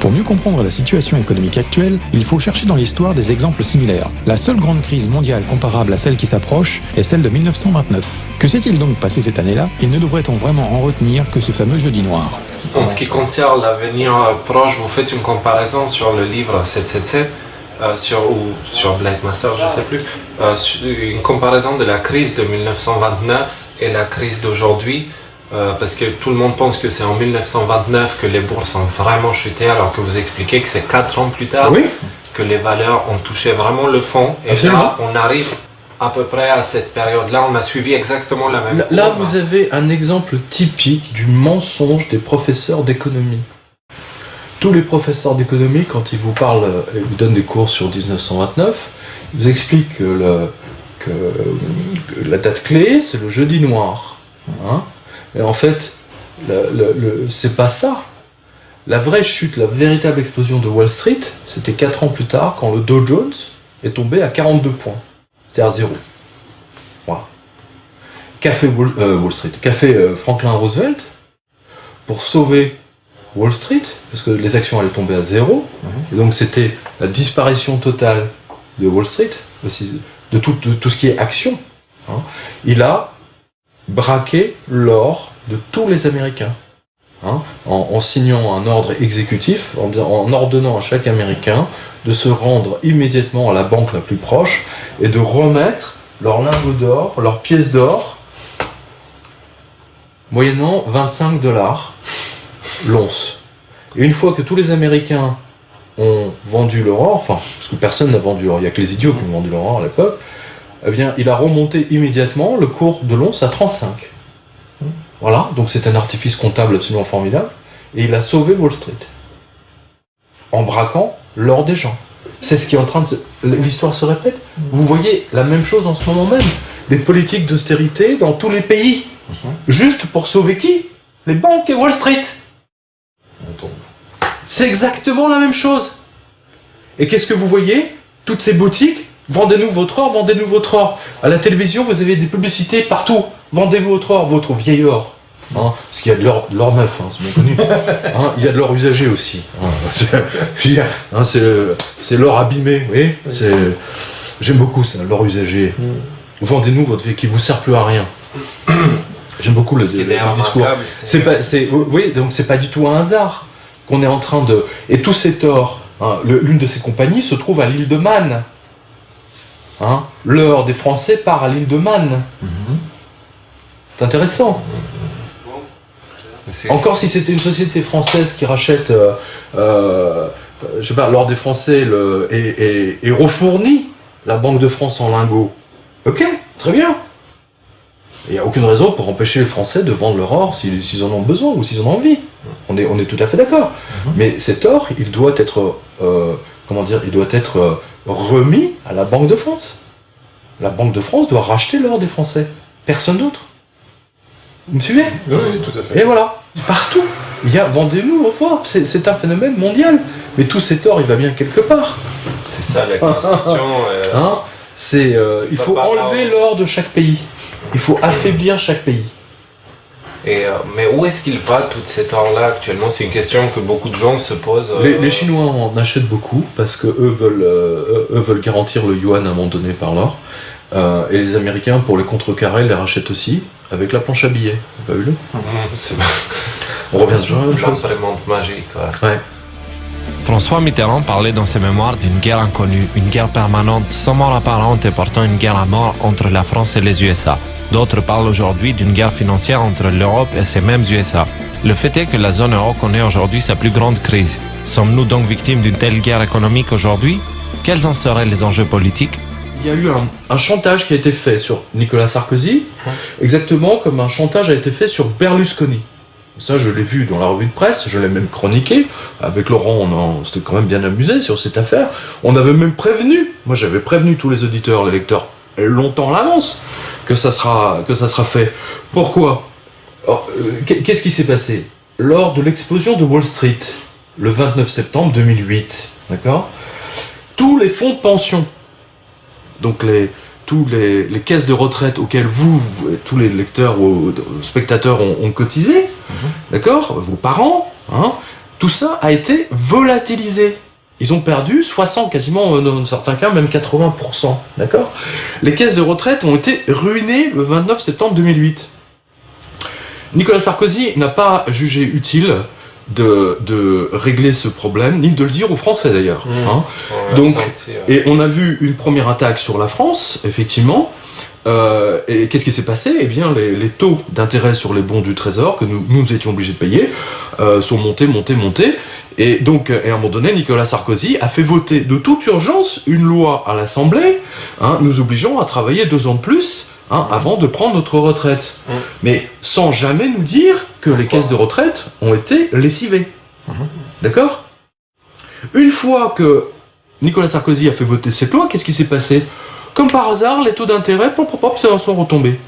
Pour mieux comprendre la situation économique actuelle, il faut chercher dans l'histoire des exemples similaires. La seule grande crise mondiale comparable à celle qui s'approche est celle de 1929. Que s'est-il donc passé cette année-là, et ne devrait-on vraiment en retenir que ce fameux jeudi noir? En ce qui concerne l'avenir proche, vous faites une comparaison sur le livre 777, sur Blade Master, je ne sais plus, une comparaison de la crise de 1929 et la crise d'aujourd'hui. Parce que tout le monde pense que c'est en 1929 que les bourses ont vraiment chuté, alors que vous expliquez que c'est 4 ans plus tard que les valeurs ont touché vraiment le fond. Et là, on arrive à peu près à cette période-là, on a suivi exactement la même courbe. Là, vous avez un exemple typique du mensonge des professeurs d'économie. Tous les professeurs d'économie, quand ils vous parlent et vous donnent des cours sur 1929, ils vous expliquent que la date clé, c'est le jeudi noir. Et en fait, c'est pas ça. La vraie chute, la véritable explosion de Wall Street, c'était 4 ans plus tard, quand le Dow Jones est tombé à 42 points. C'est-à-dire 0. Voilà. Café Franklin Roosevelt, pour sauver Wall Street, parce que les actions allaient tomber à 0, et donc c'était la disparition totale de Wall Street, aussi, de tout ce qui est action. Il a braquer l'or de tous les Américains, en signant un ordre exécutif, en ordonnant à chaque Américain de se rendre immédiatement à la banque la plus proche et de remettre leurs lingots d'or, leurs pièces d'or, moyennant $25 l'once. Et une fois que tous les Américains ont vendu leur or, parce que personne n'a vendu l'or, il n'y a que les idiots qui ont vendu leur or à l'époque, eh bien, il a remonté immédiatement le cours de l'once à 35. Voilà, donc c'est un artifice comptable absolument formidable. Et il a sauvé Wall Street. En braquant l'or des gens. C'est ce qui est en train de... L'histoire se répète. Vous voyez la même chose en ce moment même. Des politiques d'austérité dans tous les pays. Juste pour sauver qui? Les banques et Wall Street. C'est exactement la même chose. Et qu'est-ce que vous voyez? Toutes ces boutiques, vendez-nous votre or, vendez-nous votre or. À la télévision, vous avez des publicités partout. Vendez-vous votre or, votre vieil or. Parce qu'il y a de l'or neuf, c'est bien connu. Il y a de l'or usagé aussi. C'est l'or abîmé, vous voyez. J'aime beaucoup ça, l'or usagé. Vendez-nous votre vie qui vous sert plus à rien. J'aime beaucoup le discours. Oui, donc c'est pas du tout un hasard qu'on est en train de... Et tout cet or, l'une de ces compagnies se trouve à l'île de Man. L'or des Français part à l'île de Man. C'est intéressant. Encore si c'était une société française qui rachète, je sais pas, l'or des Français et refournit la Banque de France en lingots. Ok, très bien. Il n'y a aucune raison pour empêcher les Français de vendre leur or s'ils en ont besoin ou s'ils en ont envie. On est tout à fait d'accord. Mais cet or, il doit être, il doit être remis à la Banque de France. La Banque de France doit racheter l'or des Français. Personne d'autre. Vous me suivez? Oui, tout à fait. Et voilà, partout. Vendez-nous votre or. C'est un phénomène mondial. Mais tout cet or, il va bien quelque part. C'est ça la question. Il faut enlever l'or de chaque pays. Il faut affaiblir chaque pays. Mais où est-ce qu'il va tout cet or-là actuellement? C'est une question que beaucoup de gens se posent. Les Chinois en achètent beaucoup parce que eux veulent garantir le yuan à un moment donné par l'or. Et les Américains, pour les contrecarrer, les rachètent aussi avec la planche à billets. Vous avez vu? On revient toujours à la même chose. L'imprimante magique, ouais. François Mitterrand parlait dans ses mémoires d'une guerre inconnue, une guerre permanente, sans mort apparente et portant une guerre à mort entre la France et les USA. D'autres parlent aujourd'hui d'une guerre financière entre l'Europe et ces mêmes USA. Le fait est que la zone euro connaît aujourd'hui sa plus grande crise. Sommes-nous donc victimes d'une telle guerre économique aujourd'hui? Quels en seraient les enjeux politiques? Il y a eu un chantage qui a été fait sur Nicolas Sarkozy, exactement comme un chantage a été fait sur Berlusconi. Ça, je l'ai vu dans la revue de presse, je l'ai même chroniqué. Avec Laurent, on s'était quand même bien amusé sur cette affaire. On avait même prévenu, moi j'avais prévenu tous les auditeurs, les lecteurs, longtemps à l'avance, que ça sera fait. Pourquoi? Qu'est-ce qui s'est passé? Lors de l'explosion de Wall Street, le 29 septembre 2008, d'accord? Tous les fonds de pension, donc tous les caisses de retraite auxquelles tous les lecteurs ou spectateurs ont cotisé, d'accord, vos parents, tout ça a été volatilisé. Ils ont perdu 60, quasiment dans certains cas, même 80%. D'accord ? Les caisses de retraite ont été ruinées le 29 septembre 2008. Nicolas Sarkozy n'a pas jugé utile de régler ce problème, ni de le dire aux Français d'ailleurs. Hein. Donc, et on a vu une première attaque sur la France, effectivement. Et qu'est-ce qui s'est passé ? Eh bien, les taux d'intérêt sur les bons du Trésor que nous étions obligés de payer sont montés. Et donc, à un moment donné, Nicolas Sarkozy a fait voter de toute urgence une loi à l'Assemblée, nous obligeant à travailler 2 ans de plus avant de prendre notre retraite. Mais sans jamais nous dire que les caisses de retraite ont été lessivées. D'accord ? Une fois que Nicolas Sarkozy a fait voter cette loi, qu'est-ce qui s'est passé ? Comme par hasard, les taux d'intérêt, sont retombés.